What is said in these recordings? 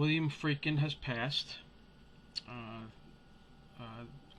William Friedkin has passed a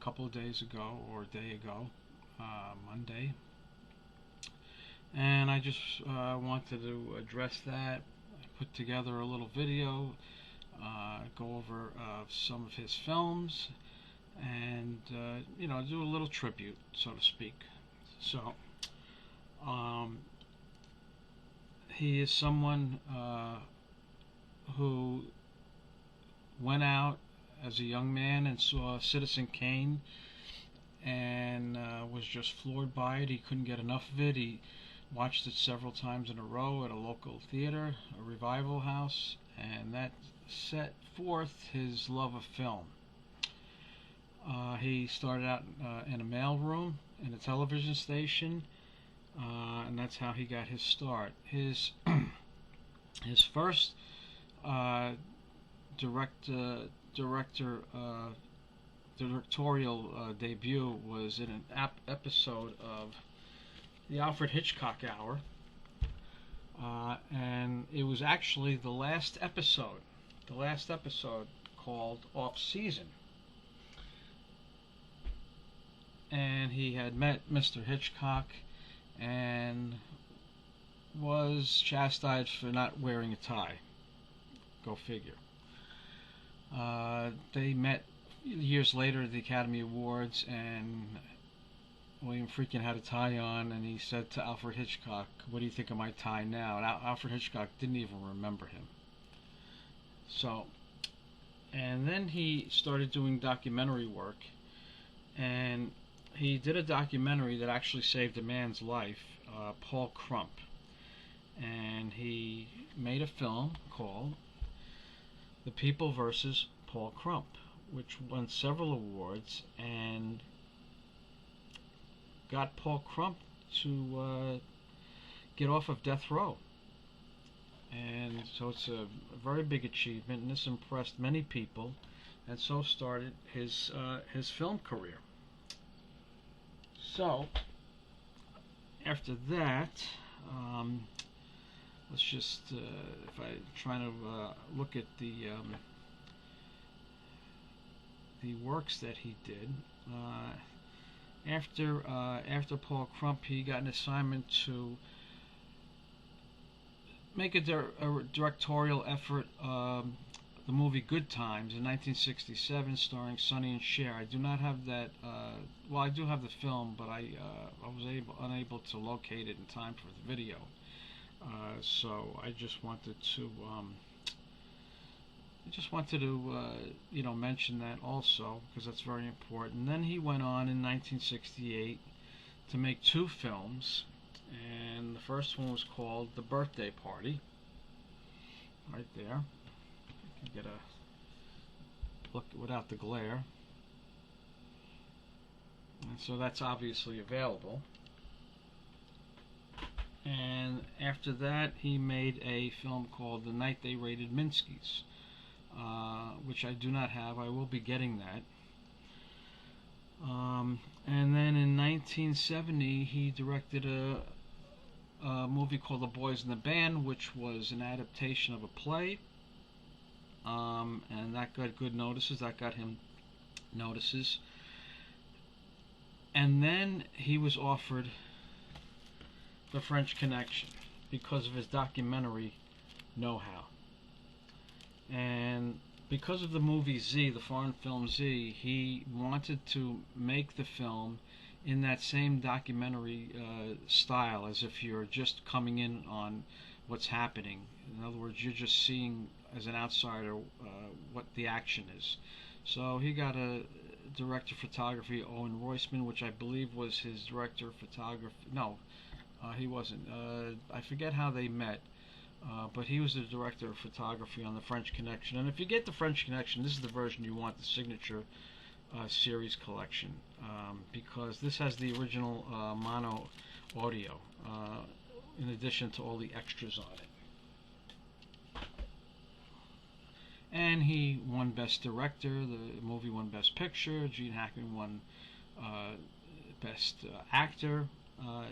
couple of days ago, or a day ago, Monday. And I just wanted to address that, put together a little video, go over some of his films, and do a little tribute, so to speak. So he is someone who went out as a young man and saw Citizen Kane and was just floored by it. He couldn't get enough of it. He watched it several times in a row at a local theater, a revival house, and that set forth his love of film. He started out in a mailroom in a television station, and that's how he got his start. His first directorial debut was in an episode of the Alfred Hitchcock Hour, and it was actually the last episode called Off Season. And he had met Mr. Hitchcock and was chastised for not wearing a tie. Go figure. They met years later at the Academy Awards, and William Friedkin had a tie on, and he said to Alfred Hitchcock, "What do you think of my tie now?" And Alfred Hitchcock didn't even remember him. So, and then he started doing documentary work, and he did a documentary that actually saved a man's life, Paul Crump. And he made a film called The People vs. Paul Crump, which won several awards and got Paul Crump to get off of death row. And so it's a very big achievement, and this impressed many people, and so started his film career. So after that, let's just if I try to look at the works that he did. After Paul Crump, he got an assignment to make a directorial effort, the movie Good Times in 1967, starring Sonny and Cher. I do not have that. Well, I do have the film, but I was unable to locate it in time for the video. So I just wanted to mention that also, because that's very important. And then he went on in 1968 to make two films, and the first one was called The Birthday Party. Right there. You can get a look without the glare. And so that's obviously available. And after that, he made a film called The Night They Raided Minsky's, which I do not have. I will be getting that. And then in 1970, he directed a movie called The Boys in the Band, which was an adaptation of a play. And that got good notices. That got him notices. And then he was offered The French Connection because of his documentary know-how. And because of the movie Z, the foreign film Z, he wanted to make the film in that same documentary style, as if you're just coming in on what's happening. In other words, you're just seeing as an outsider what the action is. So he got a director of photography, Owen Roisman, which I believe was his director of photography. No, he wasn't. I forget how they met, but he was the director of photography on The French Connection. And if you get The French Connection, this is the version you want, the signature series collection, because this has the original mono audio, in addition to all the extras on it. And he won Best Director. The movie won Best Picture. Gene Hackman won Best Actor.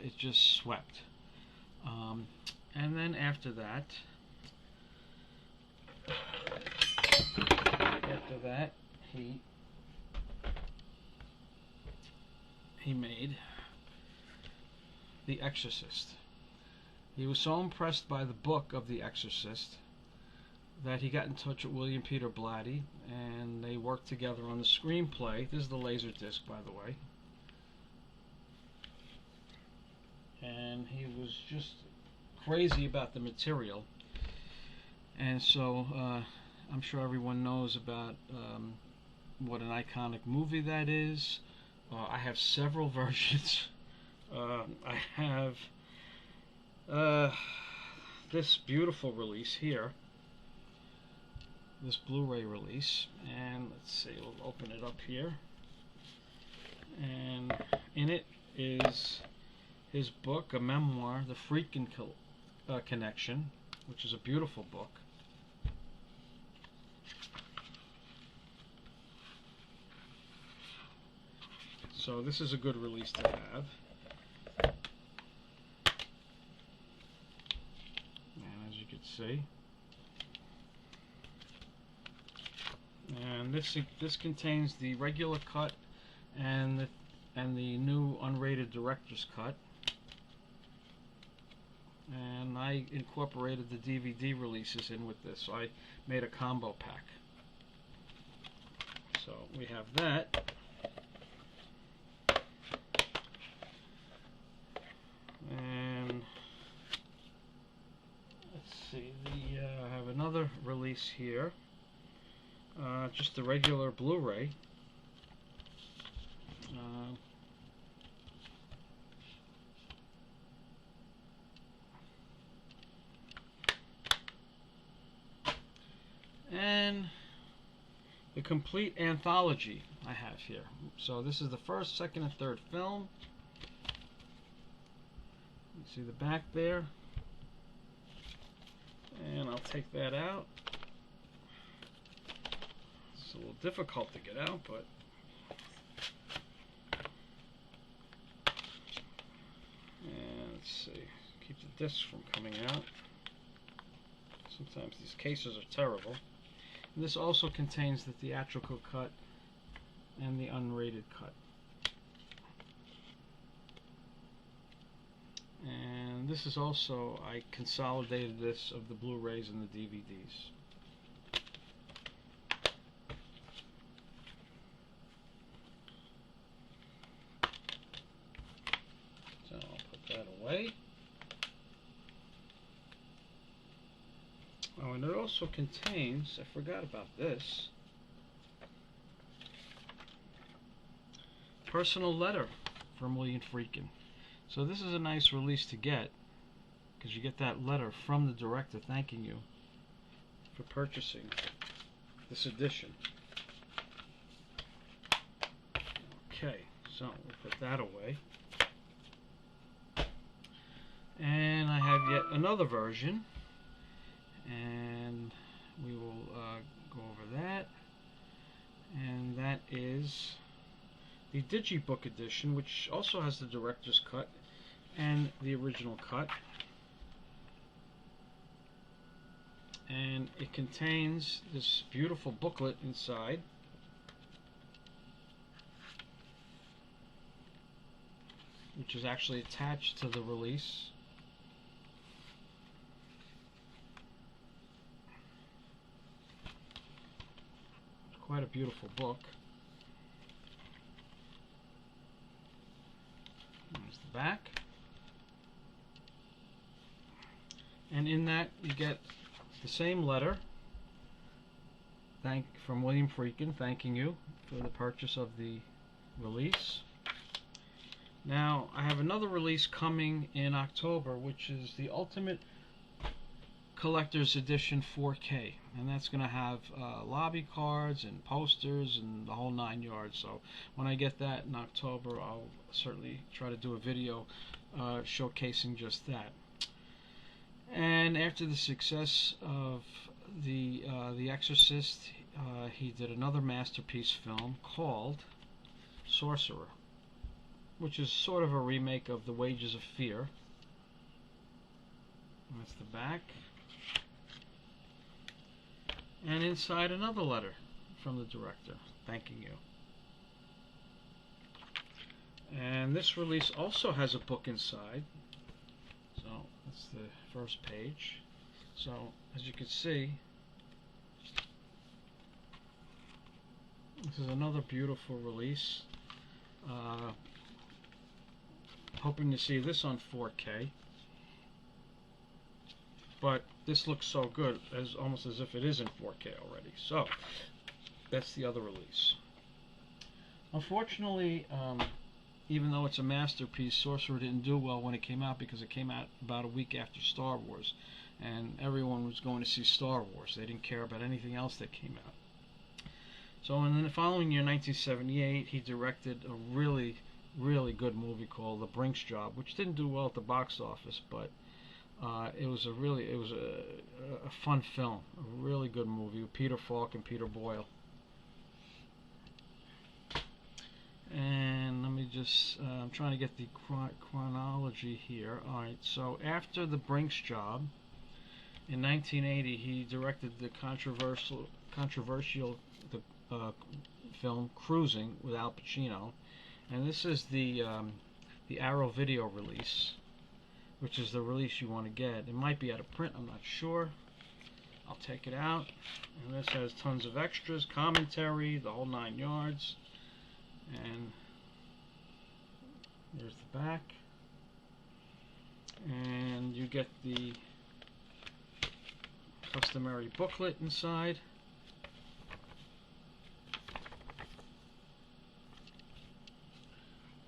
It just swept. And then after that, After that, he made The Exorcist. He was so impressed by the book of The Exorcist that he got in touch with William Peter Blatty, and they worked together on the screenplay. This is the laser disc, by the way. And he was just crazy about the material. And so I'm sure everyone knows about what an iconic movie that is. I have several versions. I have this beautiful release here, this Blu-ray release, and let's see, we'll open it up here, and in it is his book, a memoir, The Friedkin Connection, which is a beautiful book. So this is a good release to have. And as you can see, and this contains the regular cut and the new unrated director's cut. And I incorporated the DVD releases in with this, so I made a combo pack. So we have that. And let's see, I have another release here, just the regular Blu-ray. And the complete anthology I have here. So this is the first, second, and third film. You see the back there. And I'll take that out. It's a little difficult to get out, but and let's see, keep the discs from coming out. Sometimes these cases are terrible. And this also contains the theatrical cut and the unrated cut. And this is also, I consolidated this of the Blu-rays and the DVDs. So I'll put that away. Oh, and it also contains, I forgot about this, personal letter from William Friedkin. So this is a nice release to get, because you get that letter from the director thanking you for purchasing this edition. Okay, so we'll put that away. And I have yet another version, and we will go over that. And that is the Digibook edition, which also has the director's cut and the original cut. And it contains this beautiful booklet inside. Which is actually attached to the release. It's quite a beautiful book. There's the back. And in that you get the same letter from William Friedkin thanking you for the purchase of the release. Now I have another release coming in October, which is the Ultimate Collector's Edition 4K, and that's going to have lobby cards and posters and the whole 9 yards. So when I get that in October, I'll certainly try to do a video showcasing just that. And after the success of the Exorcist, he did another masterpiece film called Sorcerer, which is sort of a remake of The Wages of Fear. That's the back. And inside, another letter from the director thanking you. And this release also has a book inside. So that's the first page. So as you can see, this is another beautiful release. Hoping to see this on 4K. But this looks so good, almost as if it is in 4K already. So that's the other release. Unfortunately, even though it's a masterpiece, Sorcerer didn't do well when it came out, because it came out about a week after Star Wars, and everyone was going to see Star Wars. They didn't care about anything else that came out. So in the following year, 1978, he directed a really, really good movie called The Brink's Job, which didn't do well at the box office, but it was a fun film, a really good movie with Peter Falk and Peter Boyle. And let me just, I'm trying to get the chronology here. Alright, so after The Brink's Job, in 1980, he directed the controversial film Cruising with Al Pacino. And this is the Arrow Video release, which is the release you want to get. It might be out of print, I'm not sure. I'll take it out. And this has tons of extras, commentary, the whole 9 yards. And there's the back. And you get the customary booklet inside.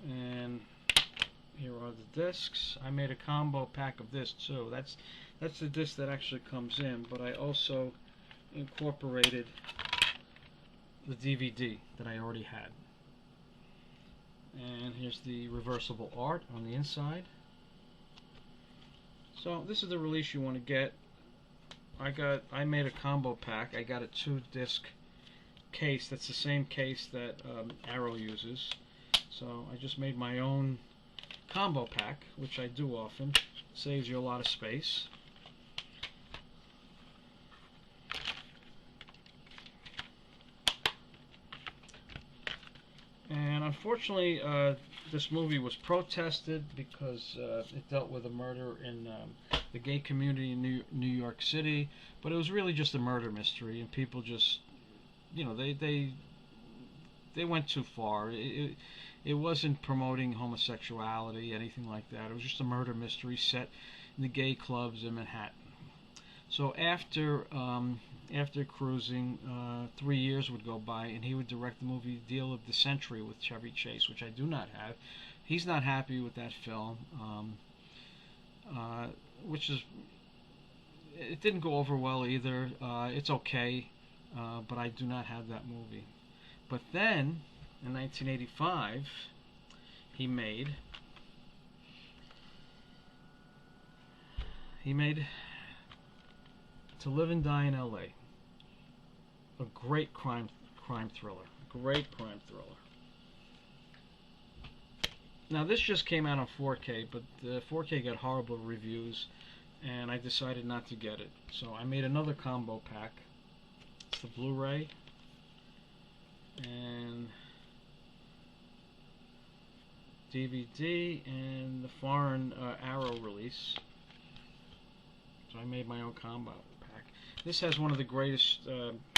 And here are the discs. I made a combo pack of this too. That's the disc that actually comes in, but I also incorporated the DVD that I already had. And here's the reversible art on the inside. So this is the release you want to get. I made a combo pack. I got a 2-disc case. That's the same case that Arrow uses. So I just made my own combo pack, which I do often. Saves you a lot of space. And unfortunately, this movie was protested because it dealt with a murder in the gay community in New York City. But it was really just a murder mystery, and people just, you know, they went too far. It wasn't promoting homosexuality, anything like that. It was just a murder mystery set in the gay clubs in Manhattan. So after Cruising, 3 years would go by, and he would direct the movie Deal of the Century with Chevy Chase, which I do not have. He's not happy with that film, it didn't go over well either. It's okay, but I do not have that movie. But then, in 1985, he made To Live and Die in L.A., a great crime thriller. Now this just came out on 4K, but the 4K got horrible reviews, and I decided not to get it. So I made another combo pack. It's the Blu-ray and DVD and the foreign Arrow release. So I made my own combo pack. This has one of the greatest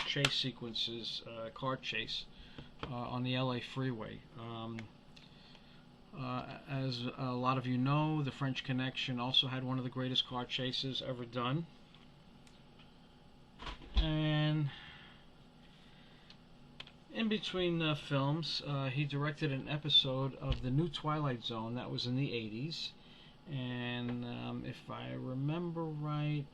chase sequences, car chase, on the LA freeway. As a lot of you know, The French Connection also had one of the greatest car chases ever done. And in between films, he directed an episode of the new Twilight Zone that was in the 80s. And if I remember right,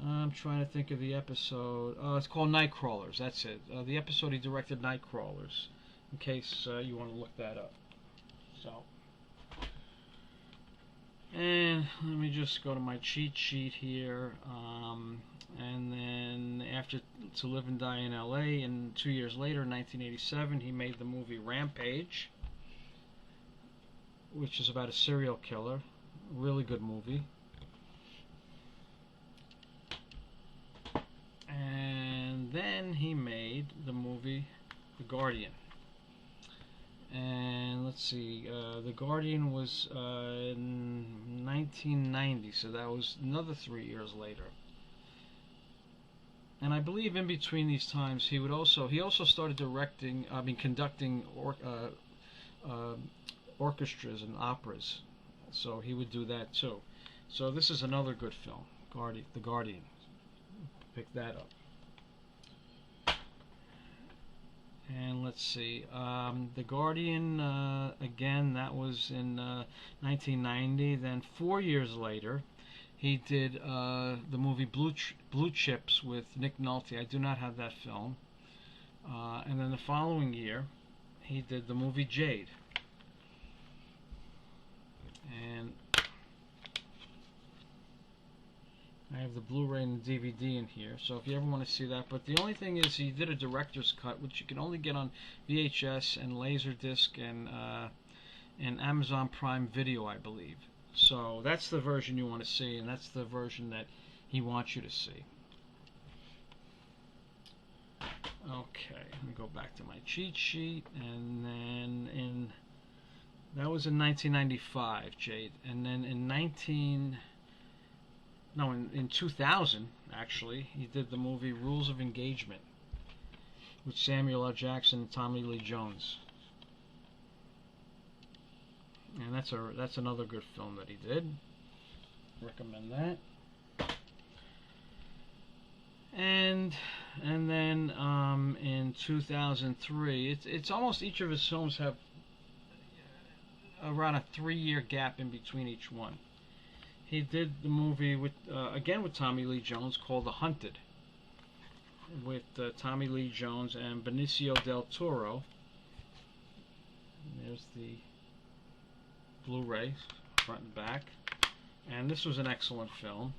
I'm trying to think of the episode. It's called Nightcrawlers. That's it. The episode he directed, Nightcrawlers, in case you want to look that up. So, and let me just go to my cheat sheet here. And then after To Live and Die in L.A., and 2 years later, 1987, he made the movie Rampage, which is about a serial killer. Really good movie. then he made the movie The Guardian. And let's see, The Guardian was in 1990, so that was another 3 years later. And I believe in between these times he also started conducting orchestras and operas. So he would do that too. So this is another good film, The Guardian. Pick that up. And let's see, The Guardian, again, that was in 1990. Then 4 years later, he did the movie Blue Chips with Nick Nolte. I do not have that film. And then the following year, he did the movie Jade. And I have the Blu-ray and the DVD in here, so if you ever want to see that. But the only thing is, he did a director's cut, which you can only get on VHS and Laserdisc and Amazon Prime Video, I believe. So that's the version you want to see, and that's the version that he wants you to see. Okay, let me go back to my cheat sheet, and then that was in 1995, Jade, and then in 2000, actually, he did the movie Rules of Engagement with Samuel L. Jackson and Tommy Lee Jones. And that's another good film that he did. Recommend that. And then in 2003, it's almost each of his films have around a 3-year gap in between each one. He did the movie again with Tommy Lee Jones called The Hunted, with Tommy Lee Jones and Benicio del Toro. And there's the Blu-ray, front and back. And this was an excellent film.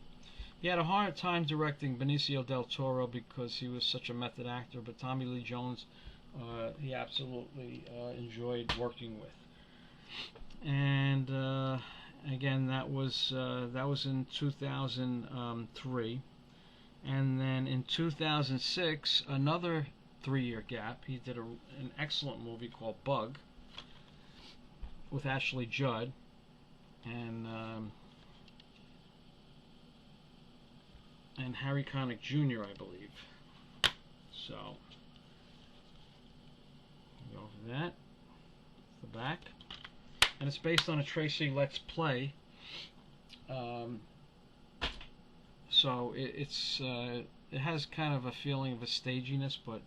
He had a hard time directing Benicio del Toro because he was such a method actor, but Tommy Lee Jones he absolutely enjoyed working with. And again, that was in 2003, and then in 2006, another 3-year gap. He did an excellent movie called Bug with Ashley Judd and Harry Connick Jr., I believe. So go over that. The back. And it's based on a Tracy Letts play, so it has kind of a feeling of a staginess, but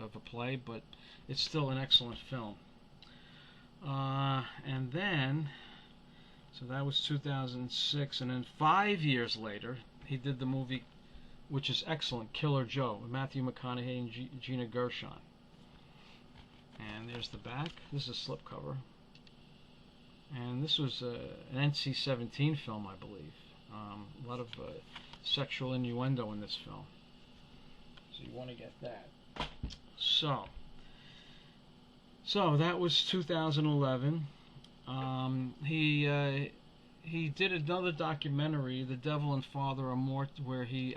of a play, but it's still an excellent film. And then, so that was 2006, and then 5 years later, he did the movie, which is excellent, Killer Joe, with Matthew McConaughey and Gina Gershon. And there's the back. This is a slipcover. And this was an NC-17 film, I believe. A lot of sexual innuendo in this film. So you want to get that. So that was 2011. He did another documentary, The Devil and Father Amort, where he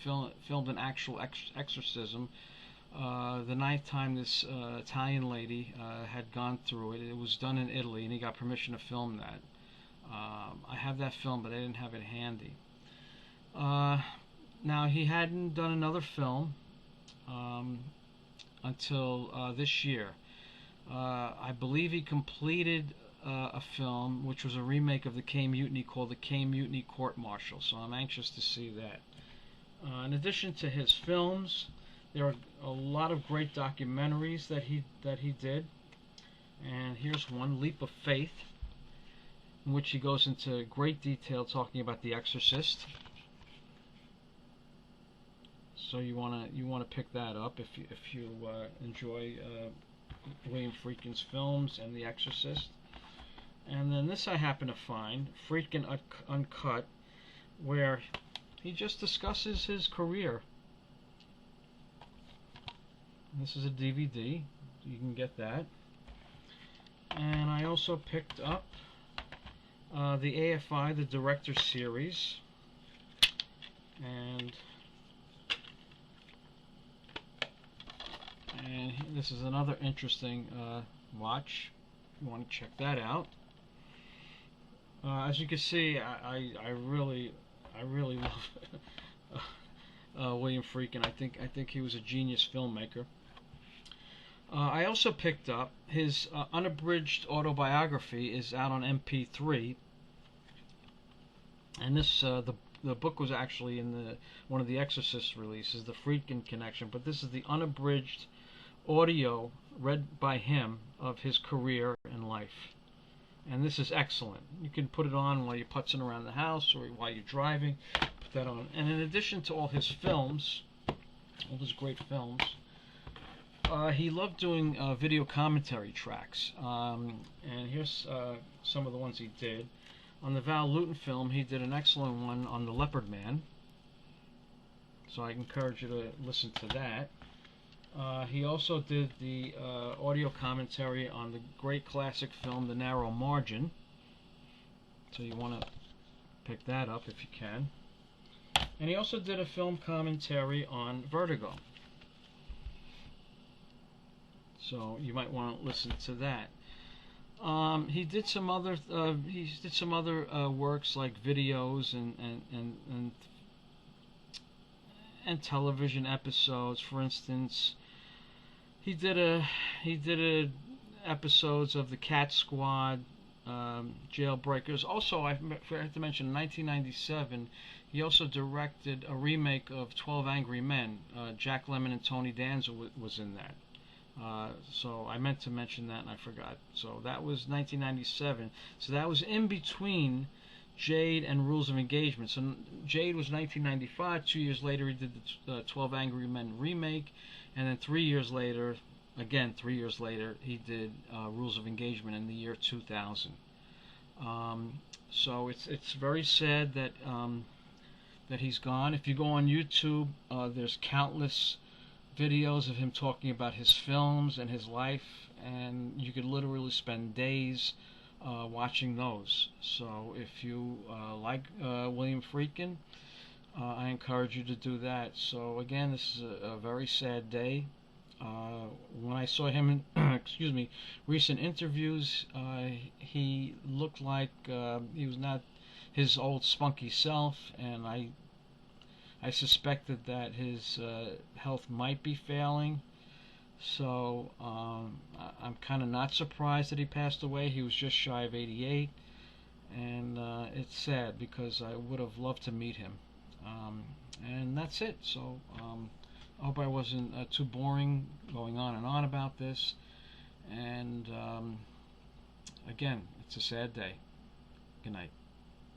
filmed an actual exorcism. The night time this Italian lady had gone through it. It was done in Italy, and he got permission to film that. I have that film, but I didn't have it handy. Now, he hadn't done another film until this year. I believe he completed a film which was a remake of the K Mutiny called the K Mutiny Court Martial, so I'm anxious to see that. In addition to his films, there are a lot of great documentaries that he did, and here's one, Leap of Faith, in which he goes into great detail talking about The Exorcist. So you wanna pick that up if you enjoy William Friedkin's films and The Exorcist. And then this I happen to find, Friedkin Uncut, where he just discusses his career. This is a DVD. You can get that. And I also picked up the AFI, the Director Series. And And this is another interesting watch. You want to check that out. As you can see, I really love William Friedkin. I think he was a genius filmmaker. I also picked up his unabridged autobiography is out on MP3, and this the book was actually in the one of the Exorcist releases, the Friedkin Connection, but this is the unabridged audio read by him of his career and life. And this is excellent. You can put it on while you're putzing around the house or while you're driving. Put that on. And in addition to all his films, all his great films, he loved doing video commentary tracks. And here's some of the ones he did. On the Val Lewton film, he did an excellent one on the Leopard Man. So I encourage you to listen to that. He also did the audio commentary on the great classic film The Narrow Margin, so you want to pick that up if you can. And he also did a film commentary on Vertigo, so you might want to listen to that. He did some other works like videos and television episodes. For instance, he did a episodes of the Cat Squad, Jailbreakers. Also, I forgot to mention, in 1997, he also directed a remake of 12 Angry Men. Jack Lemmon and Tony Danza was in that. So I meant to mention that and I forgot. So that was 1997. So that was in between Jade and Rules of Engagement. So Jade was 1995. 2 years later, he did the 12 Angry Men remake, and then 3 years later, again 3 years later, he did Rules of Engagement in the year 2000. So it's very sad that that he's gone. If you go on YouTube, there's countless videos of him talking about his films and his life, and you could literally spend days watching those. So if you like William Friedkin, I encourage you to do that. So again, this is a very sad day. When I saw him in excuse me, recent interviews, he looked like he was not his old spunky self, and I suspected that his health might be failing. So I'm kind of not surprised that he passed away. He was just shy of 88, and it's sad because I would have loved to meet him. And that's it. So I hope I wasn't too boring going on and on about this. And again, it's a sad day. Good night.